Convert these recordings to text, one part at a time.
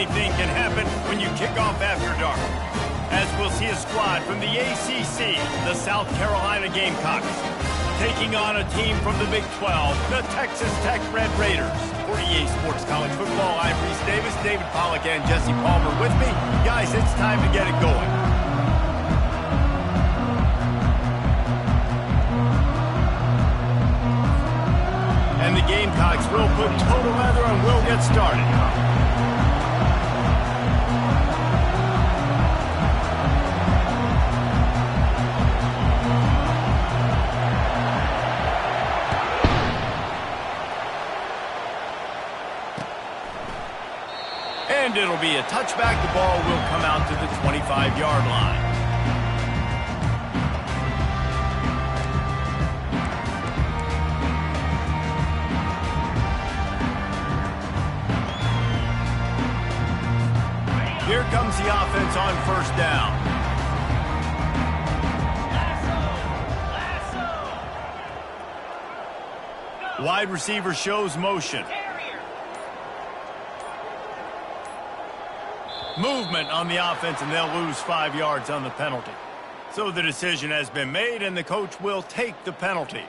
Anything can happen when you kick off after dark. As we'll see a squad from the ACC, the South Carolina Gamecocks, taking on a team from the Big 12, the Texas Tech Red Raiders. For EA Sports College Football, I'm Reese Davis, David Pollack, and Jesse Palmer with me. Guys, it's time to get it going. And the Gamecocks will put total leather and we'll get started. And it'll be a touchback. The ball will come out to the 25-yard line. Here comes the offense on first down. Wide receiver shows motion. Movement on the offense, and they'll lose 5 yards on the penalty. So the decision has been made, and the coach will take the penalty.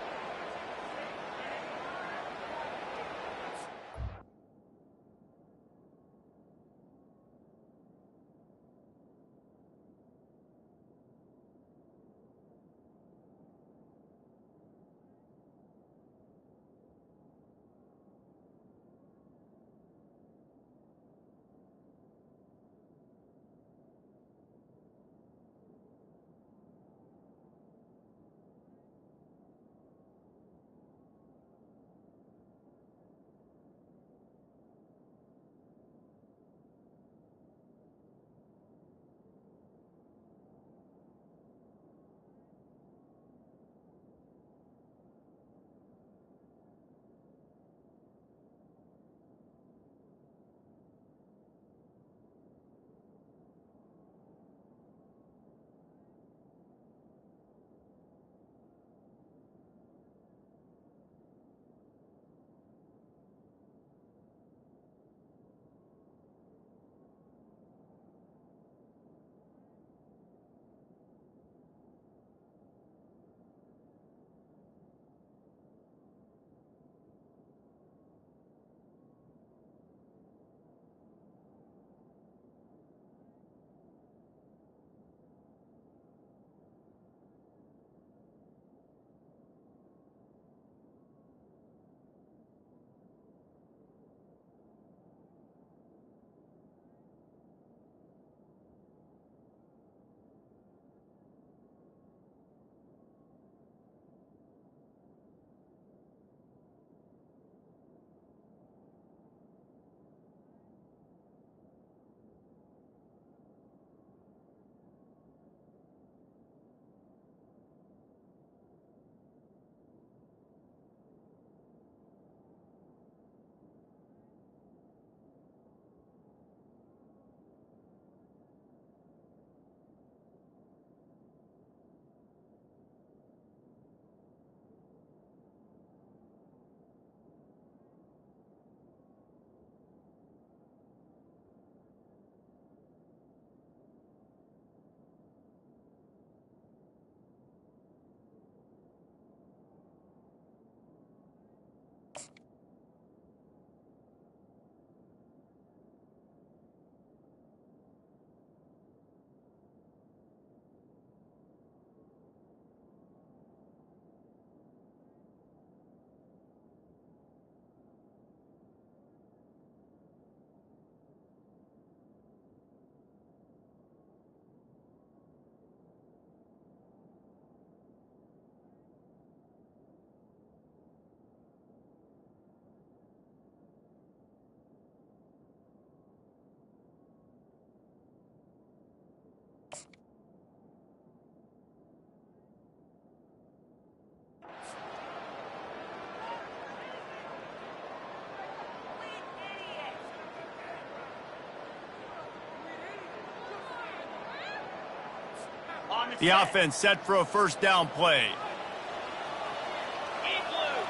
The offense set for a first down play.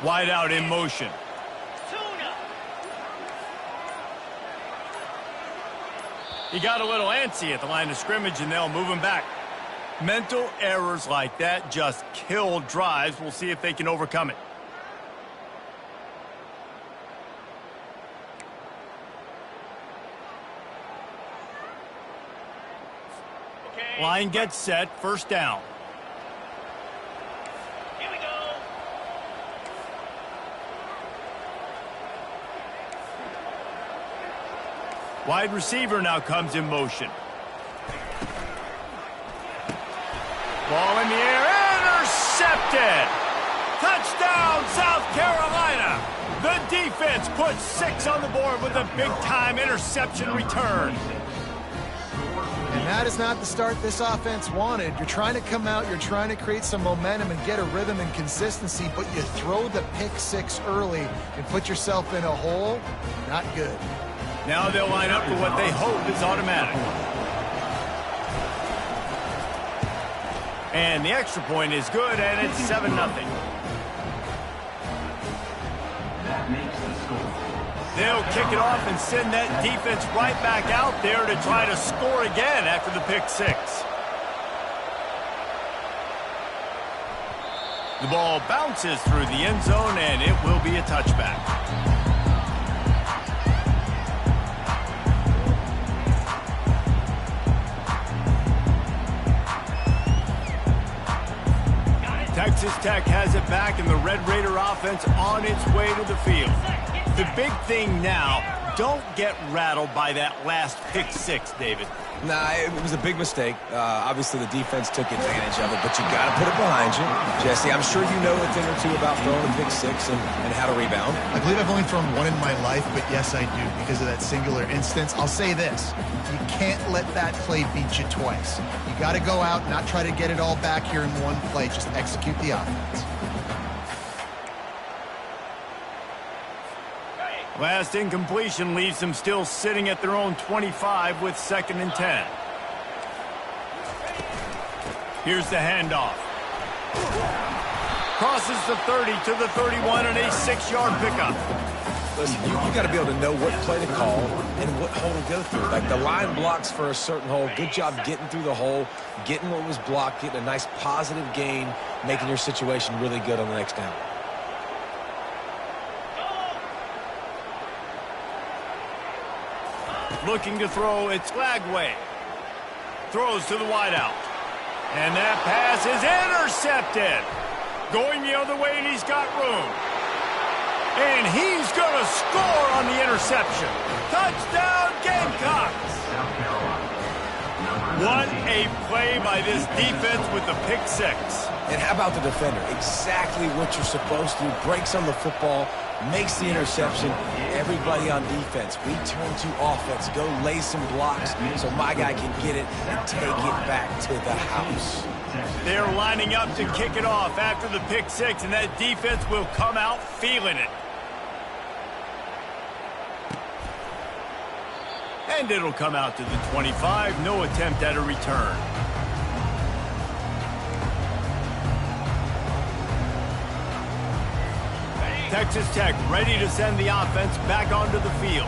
Wide out in motion. He got a little antsy at the line of scrimmage, and they'll move him back. Mental errors like that just kill drives. We'll see if they can overcome it. Okay. Line gets set, first down. Here we go. Wide receiver now comes in motion. Ball in the air, intercepted! Touchdown, South Carolina! The defense puts 6 on the board with a big-time interception return. And that is not the start this offense wanted. You're trying to come out, you're trying to create some momentum and get a rhythm and consistency, but you throw the pick 6 early and put yourself in a hole. Not good. Now they'll line up for what they hope is automatic. And the extra point is good, and it's 7-0. That makes the score. They'll kick it off and send that defense right back out there to try to score again after the pick 6. The ball bounces through the end zone, and it will be a touchback. Texas Tech has it back, and the Red Raider offense on its way to the field. The big thing now, don't get rattled by that last pick 6, David. Nah, it was a big mistake. Obviously, the defense took advantage of it, but you got to put it behind you. Jesse, I'm sure you know a thing or two about throwing a pick 6 and how to rebound. I believe I've only thrown one in my life, but yes, I do, because of that singular instance. I'll say this. You can't let that play beat you twice. You got to go out, not try to get it all back here in one play. Just execute the offense. Last incompletion leaves them still sitting at their own 25 with 2nd and 10. Here's the handoff. Crosses the 30 to the 31 and a 6-yard pickup. Listen, you got to be able to know what play to call and what hole to go through. Like the line blocks for a certain hole. Good job getting through the hole, getting what was blocked, getting a nice positive gain, making your situation really good on the next down. Looking to throw, it's Lagway. Throws to the wideout. And that pass is intercepted. Going the other way, and he's got room. And he's going to score on the interception. Touchdown, Gamecocks! What a play by this defense with the pick 6. And how about the defender? Exactly what you're supposed to. Breaks on the football, makes the interception. Everybody on defense, we turn to offense. Go lay some blocks so my guy can get it and take it back to the house. They're lining up to kick it off after the pick 6, and that defense will come out feeling it. And it'll come out to the 25. No attempt at a return. Texas Tech ready to send the offense back onto the field.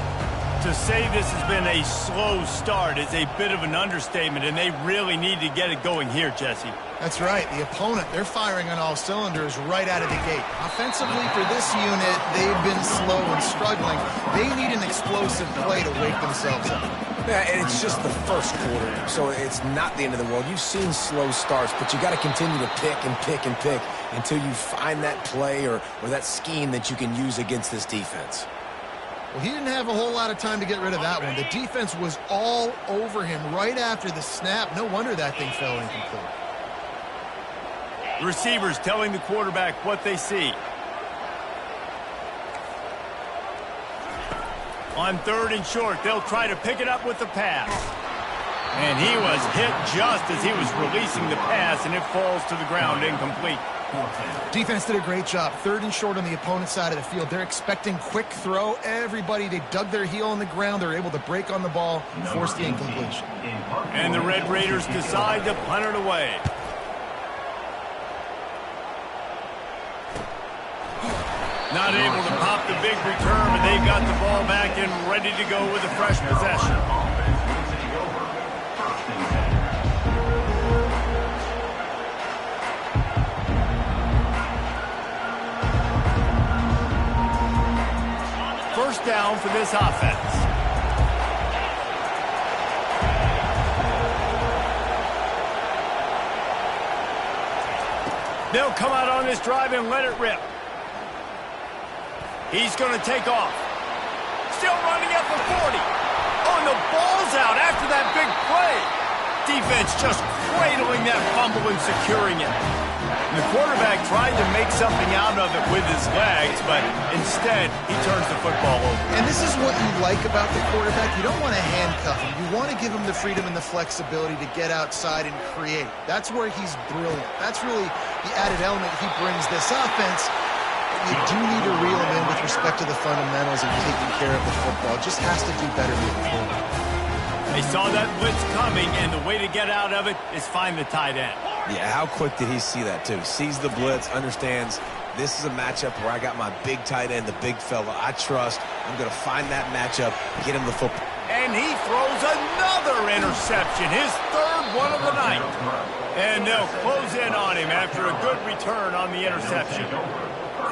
To say this has been a slow start is a bit of an understatement, and they really need to get it going here, Jesse. That's right. The opponent, they're firing on all cylinders right out of the gate. Offensively for this unit, they've been slow and struggling. They need an explosive play to wake themselves up. Yeah, and it's just the first quarter, so it's not the end of the world. You've seen slow starts, but you got to continue to pick and pick and pick until you find that play or that scheme that you can use against this defense. Well, he didn't have a whole lot of time to get rid of that one. The defense was all over him right after the snap. No wonder that thing fell incomplete. Receivers telling the quarterback what they see. On 3rd and short, they'll try to pick it up with the pass. And he was hit just as he was releasing the pass, and it falls to the ground incomplete. Defense did a great job. 3rd and short on the opponent's side of the field. They're expecting quick throw. Everybody, they dug their heel on the ground. They're able to break on the ball and force the incompletion. And the Red Raiders decide to punt it away. Not able to pop the big return, but they got the ball back and ready to go with a fresh possession. for this offense. They'll come out on this drive and let it rip. He's going to take off. Still running at the 40. Oh, and the ball's out after that big play. Defense just cradling that fumble and securing it. And the quarterback tried to make something out of it with his legs, but instead he turns the football over. And this is what you like about the quarterback. You don't want to handcuff him. You want to give him the freedom and the flexibility to get outside and create. That's where he's brilliant. That's really the added element he brings this offense. You do need to reel him in with respect to the fundamentals of taking care of the football. Just has to do better moving forward. They saw that blitz coming, and the way to get out of it is find the tight end. Yeah, how quick did he see that, too? Sees the blitz, understands this is a matchup where I got my big tight end, the big fella I trust. I'm going to find that matchup, get him the football. And he throws another interception, his third one of the night. And they'll close in on him after a good return on the interception.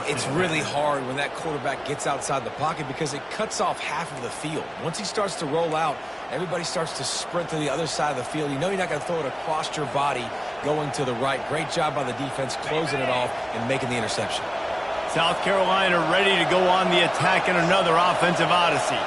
It's really hard when that quarterback gets outside the pocket because it cuts off half of the field. Once he starts to roll out, everybody starts to sprint to the other side of the field. You know you're not going to throw it across your body going to the right. Great job by the defense closing it off and making the interception. South Carolina ready to go on the attack in another offensive odyssey.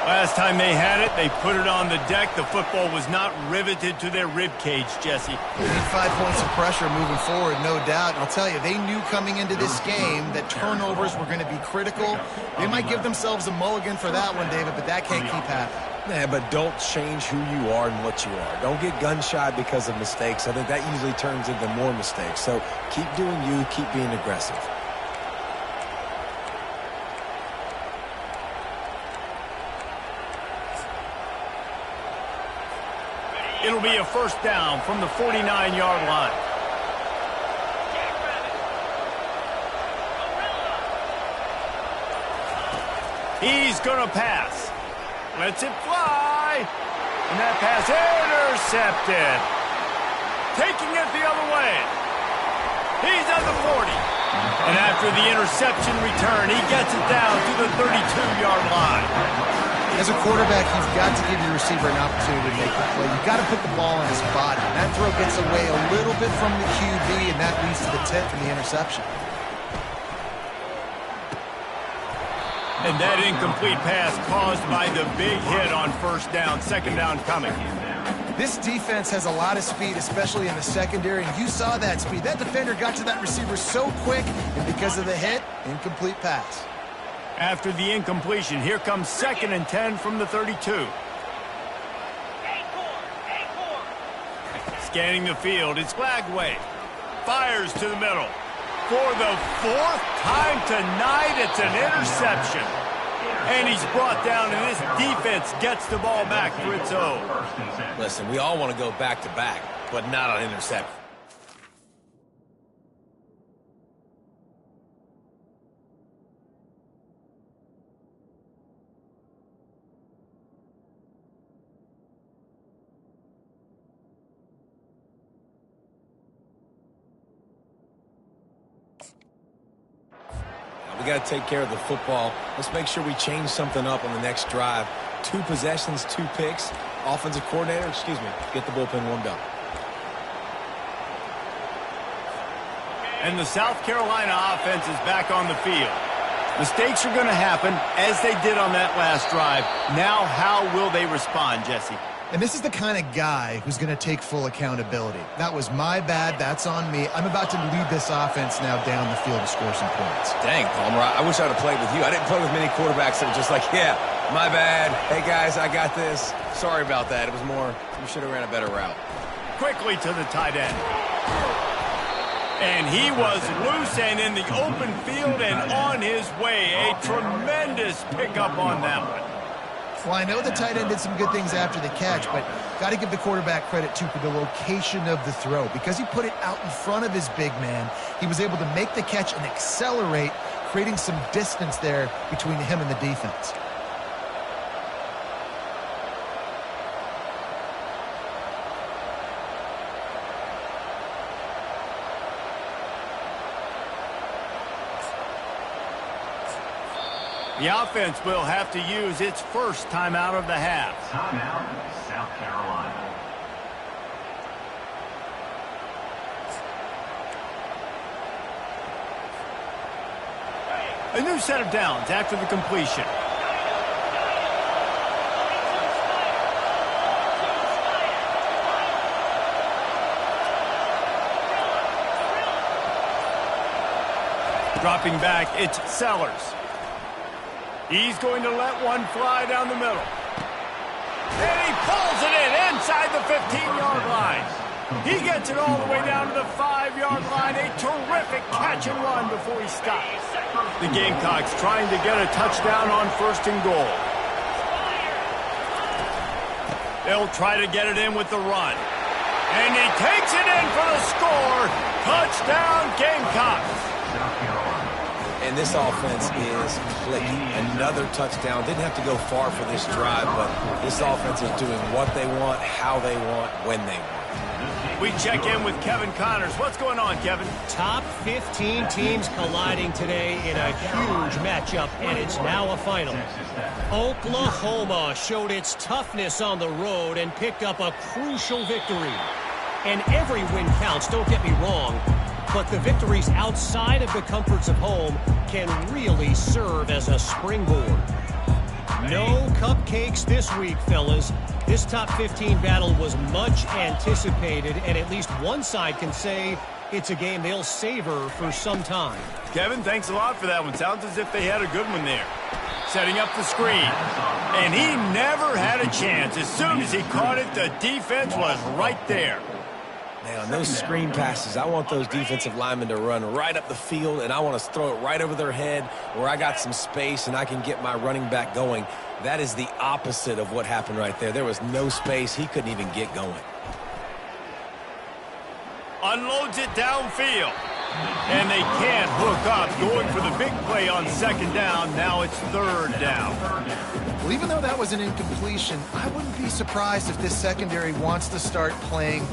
Last time they had it, they put it on the deck. The football was not riveted to their rib cage, Jesse. They need 5 points of pressure moving forward, no doubt. And I'll tell you, they knew coming into this game that turnovers were going to be critical. They might give themselves a mulligan for that one, David, but that can't keep happening. Yeah, but don't change who you are and what you are. Don't get gun-shy because of mistakes. I think that usually turns into more mistakes. So keep doing you, keep being aggressive. It'll be a first down from the 49-yard line. He's going to pass. Lets it fly. And that pass intercepted. Taking it the other way. He's at the 40. And after the interception return, he gets it down to the 32-yard line. As a quarterback, you've got to give your receiver an opportunity to make the play. You've got to put the ball on his body. That throw gets away a little bit from the QB, and that leads to the tip from the interception. And that incomplete pass caused by the big hit on first down, second down coming. This defense has a lot of speed, especially in the secondary, and you saw that speed. That defender got to that receiver so quick, and because of the hit, incomplete pass. After the incompletion, here comes 2nd and 10 from the 32. Scanning the field, it's Flagway. Fires to the middle. For the 4th time tonight, it's an interception. And he's brought down, and this defense gets the ball back for its own. Listen, we all want to go back-to-back, but not on interception. We got to take care of the football. Let's make sure we change something up on the next drive. 2 possessions, 2 picks. Offensive coordinator, get the bullpen warmed up. And the South Carolina offense is back on the field. Mistakes are going to happen, as they did on that last drive. Now, how will they respond, Jesse? And this is the kind of guy who's going to take full accountability. That was my bad. That's on me. I'm about to lead this offense now down the field to score some points. Dang, Palmer, I wish I would have played with you. I didn't play with many quarterbacks that were just like, yeah, my bad. Hey, guys, I got this. Sorry about that. It was more, we should have ran a better route. Quickly to the tight end. And he was loose and in the open field and on his way. A tremendous pickup on that one. Well, I know the tight end did some good things after the catch, but got to give the quarterback credit, too, for the location of the throw. Because he put it out in front of his big man, he was able to make the catch and accelerate, creating some distance there between him and the defense. The offense will have to use its first timeout of the half. Timeout, South Carolina. A new set of downs after the completion. Dropping back, it's Sellers. He's going to let one fly down the middle. And he pulls it in inside the 15-yard line. He gets it all the way down to the 5-yard line. A terrific catch and run before he stops. The Gamecocks trying to get a touchdown on 1st and goal. They'll try to get it in with the run. And he takes it in for the score. Touchdown, Gamecocks. And this offense is clicking. Another touchdown. Didn't have to go far for this drive, but this offense is doing what they want, how they want, when they want. We check in with Kevin Connors. What's going on, Kevin? Top 15 teams colliding today in a huge matchup, and it's now a final. Oklahoma showed its toughness on the road and picked up a crucial victory. And every win counts, don't get me wrong, but the victories outside of the comforts of home can really serve as a springboard. No cupcakes this week, fellas. This top 15 battle was much anticipated, and at least one side can say it's a game they'll savor for some time. Kevin, thanks a lot for that one. Sounds as if they had a good one there. Setting up the screen. And he never had a chance. As soon as he caught it, the defense was right there. Man, on those screen passes, I want those defensive linemen to run right up the field, and I want to throw it right over their head where I got some space and I can get my running back going. That is the opposite of what happened right there. There was no space. He couldn't even get going. Unloads it downfield. And they can't hook up. Going for the big play on 2nd down. Now it's 3rd down. Well, even though that was an incompletion, I wouldn't be surprised if this secondary wants to start playing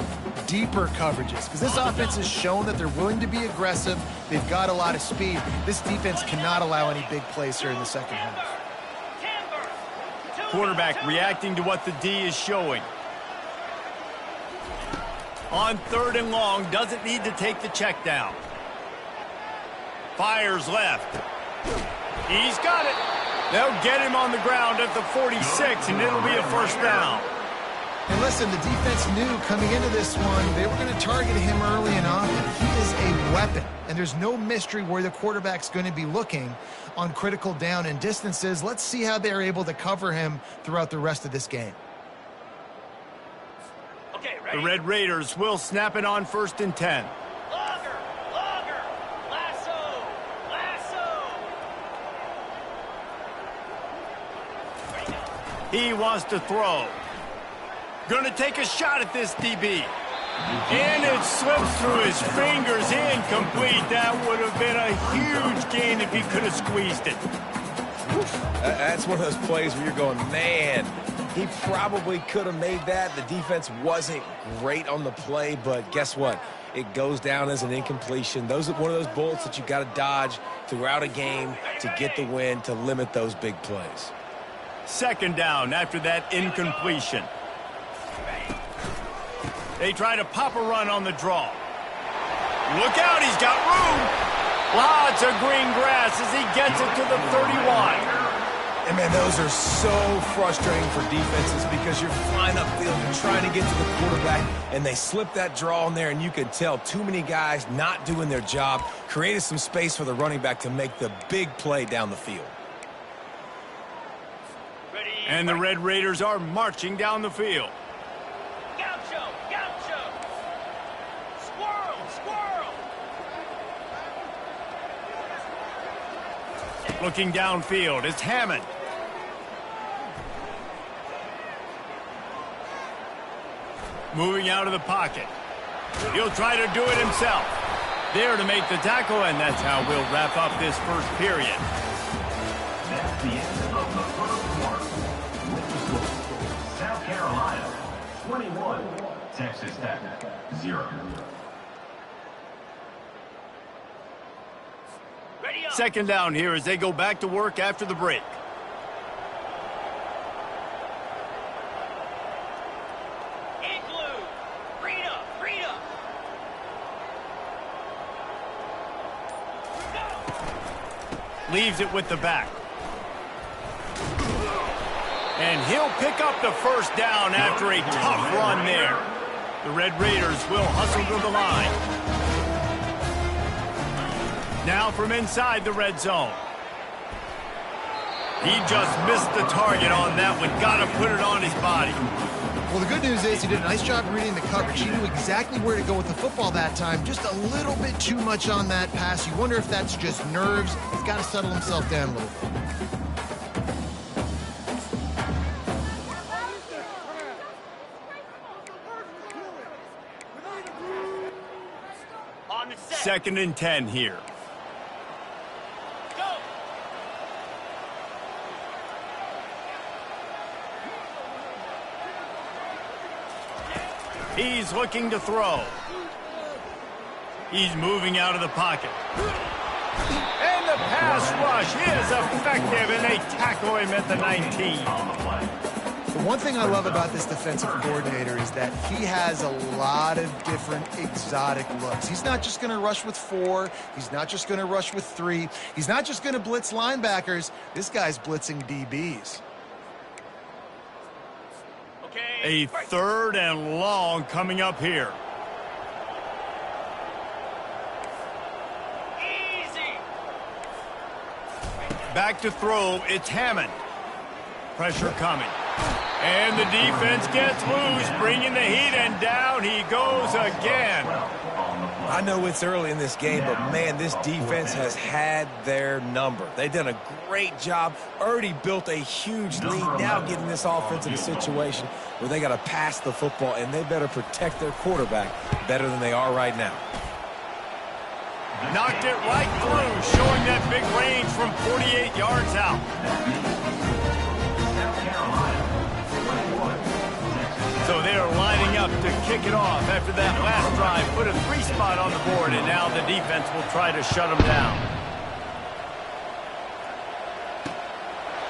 deeper coverages, because this offense has shown that they're willing to be aggressive. They've got a lot of speed. This defense cannot allow any big plays here in the second half. Quarterback reacting to what the D is showing. On 3rd and long, doesn't need to take the check down. Fires left. He's got it. They'll get him on the ground at the 46, and it'll be a 1st down. And listen, the defense knew coming into this one, they were going to target him early and often. He is a weapon, and there's no mystery where the quarterback's going to be looking on critical down and distances. Let's see how they're able to cover him throughout the rest of this game. Okay, ready? The Red Raiders will snap it on 1st and 10. He wants to throw. Going to take a shot at this DB. And it slips through his fingers. Incomplete. That would have been a huge gain if he could have squeezed it. That's one of those plays where you're going, man, he probably could have made that. The defense wasn't great on the play, but guess what? It goes down as an incompletion. Those are one of those bullets that you got to dodge throughout a game to get the win, to limit those big plays. 2nd down after that incompletion. They try to pop a run on the draw. Look out, he's got room. Lots of green grass as he gets it to the 31. And, man, those are so frustrating for defenses because you're flying upfield, you're trying to get to the quarterback, and they slip that draw in there, and you can tell too many guys not doing their job, created some space for the running back to make the big play down the field. And the Red Raiders are marching down the field. Gaucho! Gaucho! Squirrel! Squirrel! Looking downfield is Hammond. Moving out of the pocket. He'll try to do it himself. There to make the tackle, and that's how we'll wrap up this 1st period. That's the end of the 1st quarter. With the score, South Carolina 21, Texas Tech 0. second down here as they go back to work after the break. Leaves it with the back. And he'll pick up the first down after a tough run there. The Red Raiders will hustle to the line. Now from inside the red zone. He just missed the target on that one. Got to put it on his body. Well, the good news is he did a nice job reading the coverage. He knew exactly where to go with the football that time. Just a little bit too much on that pass. You wonder if that's just nerves. He's got to settle himself down a little bit. Second and 10 here. He's looking to throw. He's moving out of the pocket. And the pass rush is effective, and they tackle him at the 19. The one thing I love about this defensive coordinator is that he has a lot of different exotic looks. He's not just going to rush with 4. He's not just going to rush with 3. He's not just going to blitz linebackers. This guy's blitzing DBs. A third and long coming up here. Easy. Back to throw, it's Hammond. Pressure coming. And the defense gets loose, bringing the heat, and down he goes again. I know it's early in this game, but, man, this defense has had their number. They've done a great job, already built a huge lead, now getting this offense in a situation where they got to pass the football, and they better protect their quarterback better than they are right now. Knocked it right through, showing that big range from 48 yards out. So they are lining up to kick it off after that last drive. Put a 3-spot on the board, and now the defense will try to shut them down.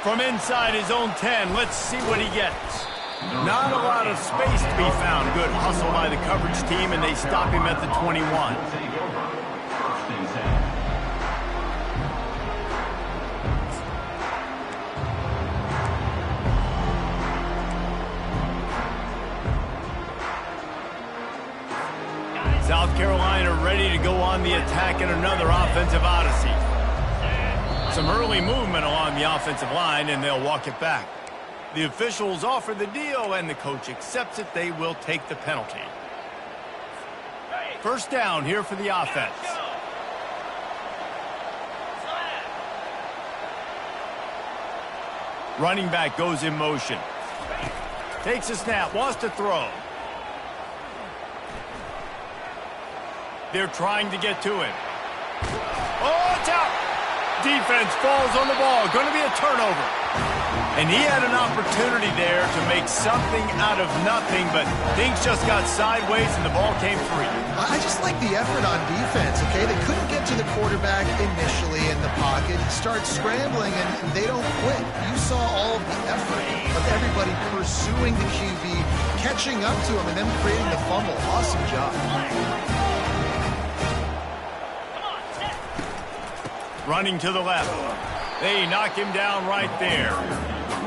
From inside his own 10, let's see what he gets. Not a lot of space to be found. Good hustle by the coverage team, and they stop him at the 21. South Carolina ready to go on the attack in another offensive odyssey. Some early movement along the offensive line, and they'll walk it back. The officials offer the deal, and the coach accepts it. They will take the penalty. First down here for the offense. Running back goes in motion. Takes a snap, wants to throw. They're trying to get to him. Oh, it's out! Defense falls on the ball. Going to be a turnover. And he had an opportunity there to make something out of nothing, but things just got sideways and the ball came free. I just like the effort on defense, okay? They couldn't get to the quarterback initially in the pocket. He starts scrambling, and they don't quit. You saw all of the effort of everybody pursuing the QB, catching up to him, and then creating the fumble. Awesome job. Running to the left. They knock him down right there.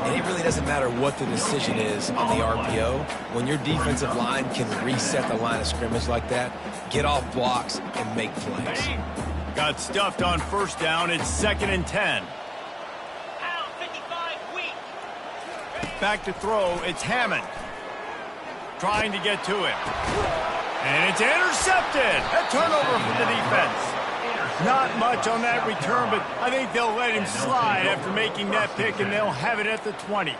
And it really doesn't matter what the decision is on the RPO. When your defensive line can reset the line of scrimmage like that, get off blocks and make plays. Got stuffed on first down. It's 2nd and 10. Back to throw. It's Hammond. Trying to get to it. And it's intercepted. A turnover from the defense. Not much on that return, but I think they'll let him slide after making that pick, and they'll have it at the 20.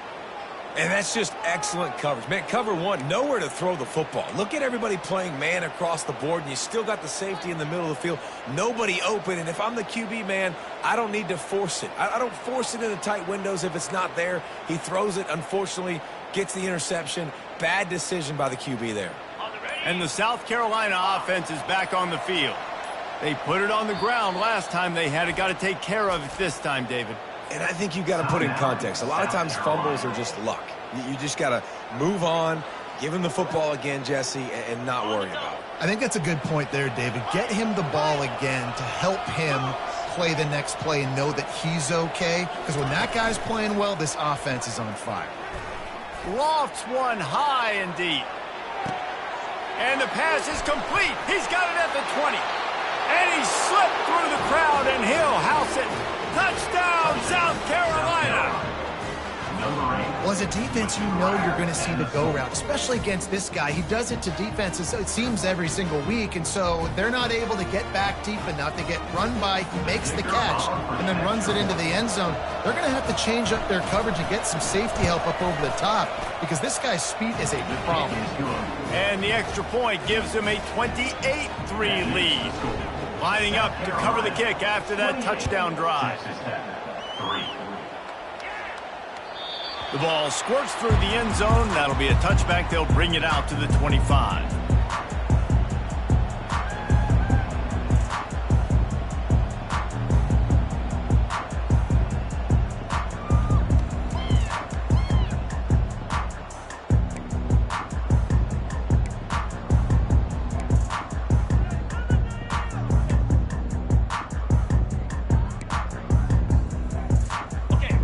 And that's just excellent coverage. Man, cover one, nowhere to throw the football. Look at everybody playing man across the board, and you still got the safety in the middle of the field. Nobody open, and if I'm the QB, man, I don't need to force it. I don't force it in the tight windows if it's not there. He throws it, unfortunately, gets the interception. Bad decision by the QB there. And the South Carolina offense is back on the field. They put it on the ground last time they had it. Got to take care of it this time, David. And I think you've got to put in context. A lot of times fumbles are just luck. You just got to move on, give him the football again, Jesse, and not worry about it. I think that's a good point there, David. Get him the ball again to help him play the next play and know that he's okay. Because when that guy's playing well, this offense is on fire. Lofts one high and deep. And the pass is complete. He's got it at the 20. And he slipped through the crowd, and he'll house it. Touchdown, South Carolina. Well, as a defense, you know you're going to see the go route, especially against this guy. He does it to defenses, it seems, every single week, and so they're not able to get back deep enough. They get run by, he makes the catch, and then runs it into the end zone. They're going to have to change up their coverage and get some safety help up over the top because this guy's speed is a problem. And the extra point gives him a 28-3 lead. Lining up to cover the kick after that touchdown drive. The ball squirts through the end zone. That'll be a touchback. They'll bring it out to the 25.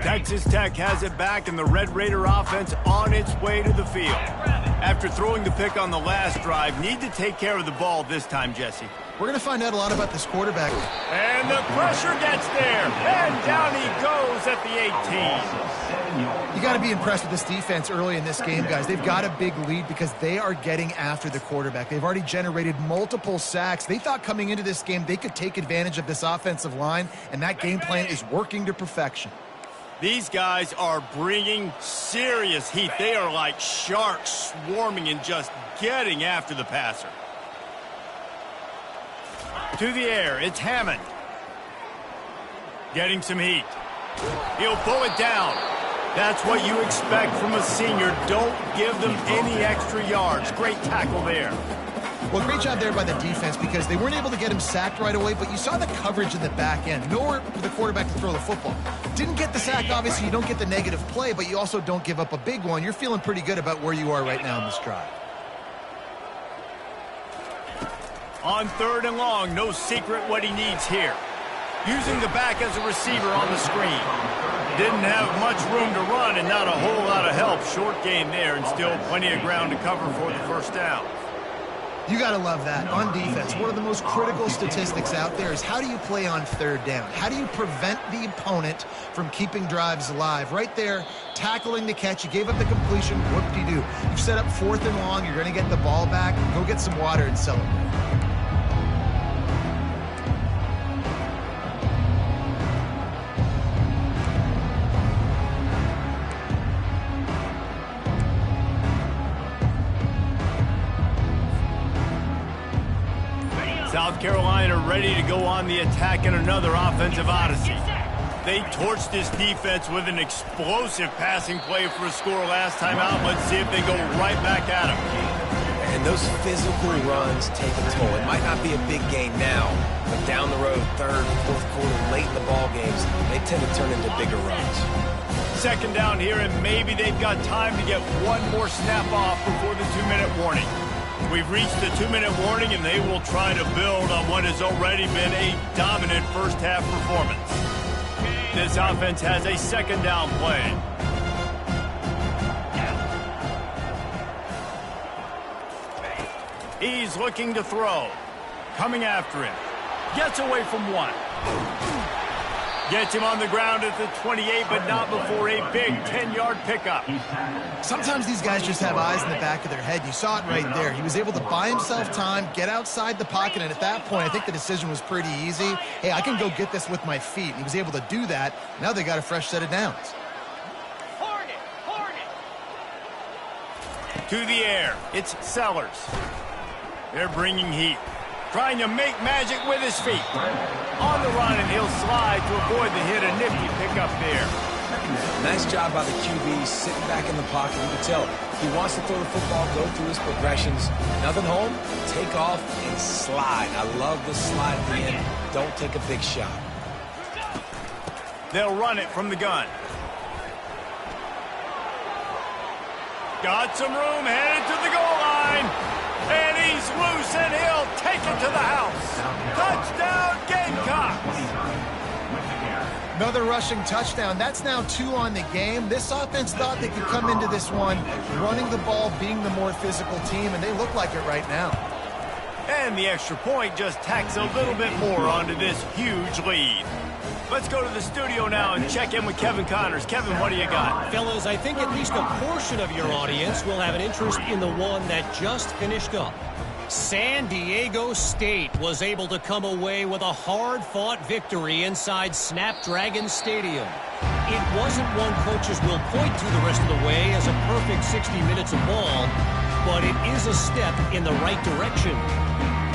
Texas Tech has it back, and the Red Raider offense on its way to the field. After throwing the pick on the last drive, need to take care of the ball this time, Jesse. We're going to find out a lot about this quarterback. And the pressure gets there, and down he goes at the 18. You got to be impressed with this defense early in this game, guys. They've got a big lead because they are getting after the quarterback. They've already generated multiple sacks. They thought coming into this game they could take advantage of this offensive line, and that game plan is working to perfection. These guys are bringing serious heat. They are like sharks swarming and just getting after the passer. To the air, it's Hammond. Getting some heat. He'll pull it down. That's what you expect from a senior. Don't give them any extra yards. Great tackle there. Well, great job there by the defense because they weren't able to get him sacked right away, but you saw the coverage in the back end. Nowhere for the quarterback to throw the football. Didn't get the sack, obviously. You don't get the negative play, but you also don't give up a big one. You're feeling pretty good about where you are right now in this drive. On 3rd and long, no secret what he needs here. Using the back as a receiver on the screen. Didn't have much room to run and not a whole lot of help. Short game there and still plenty of ground to cover for the first down. You got to love that. On defense, one of the most critical statistics out there is how do you play on 3rd down? How do you prevent the opponent from keeping drives alive? Right there, tackling the catch. You gave up the completion. Whoop-de-doo. You've set up 4th and long. You're going to get the ball back. Go get some water and celebrate. South Carolina ready to go on the attack in another offensive odyssey. They torched this defense with an explosive passing play for a score last time out. Let's see if they go right back at them. And those physical runs take a toll. It might not be a big game now, but down the road, 3rd, 4th quarter, late in the ball games, they tend to turn into bigger runs. 2nd down here, and maybe they've got time to get one more snap off before the 2-minute warning. We've reached the 2-minute warning, and they will try to build on what has already been a dominant first-half performance. This offense has a 2nd down play. He's looking to throw. Coming after him. Gets away from one. Gets him on the ground at the 28, but not before a big 10-yard pickup. Sometimes these guys just have eyes in the back of their head. You saw it right there. He was able to buy himself time, get outside the pocket, and at that point, I think the decision was pretty easy. Hey, I can go get this with my feet. He was able to do that. Now they got a fresh set of downs. To the air, it's Sellers. They're bringing heat. Trying to make magic with his feet. On the run, and he'll slide to avoid the hit. A nifty pickup there. Nice job by the QB, sitting back in the pocket. You can tell he wants to throw the football, go through his progressions. Nothing home, take off and slide. I love the slide at the end. Don't take a big shot. They'll run it from the gun. Got some room, headed to the goal line. And he's loose, and he'll take it to the house. Touchdown, Gamecocks! Another rushing touchdown. That's now 2 on the game. This offense thought they could come into this one running the ball, being the more physical team, and they look like it right now. And the extra point just tacks a little bit more onto this huge lead. Let's go to the studio now and check in with Kevin Connors. Kevin, what do you got? Fellas, I think at least a portion of your audience will have an interest in the one that just finished up. San Diego State was able to come away with a hard-fought victory inside Snapdragon Stadium. It wasn't one coaches will point to the rest of the way as a perfect 60 minutes of ball, but it is a step in the right direction.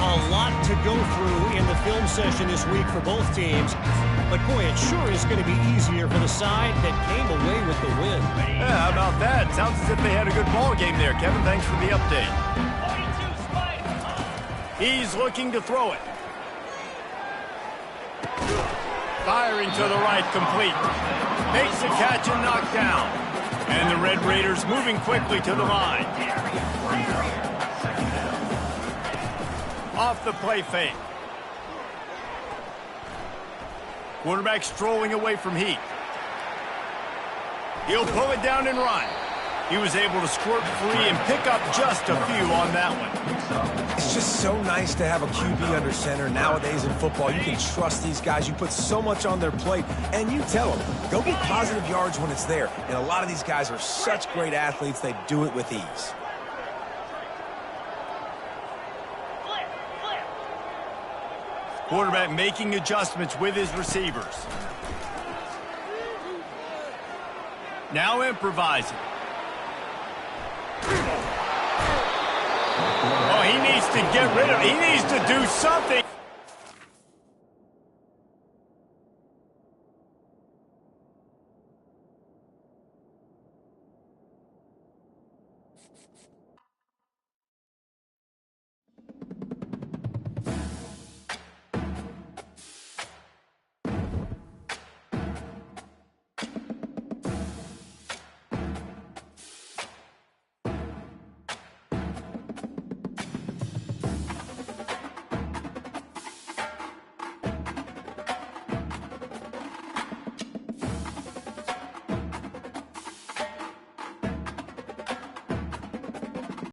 A lot to go through in the film session this week for both teams, but boy, it sure is going to be easier for the side that came away with the win. Yeah, how about that? Sounds as if they had a good ball game there. Kevin, thanks for the update. He's looking to throw it. Firing to the right, complete. Makes the catch and knocked down. And the Red Raiders moving quickly to the line. Off the play fake. Quarterback strolling away from heat. He'll pull it down and run. He was able to squirt free and pick up just a few on that one. It's just so nice to have a QB under center. Nowadays in football, you can trust these guys. You put so much on their plate, and you tell them, go get positive yards when it's there. And a lot of these guys are such great athletes, they do it with ease. Quarterback making adjustments with his receivers. Now improvising. Oh, he needs to get rid of it. He needs to do something.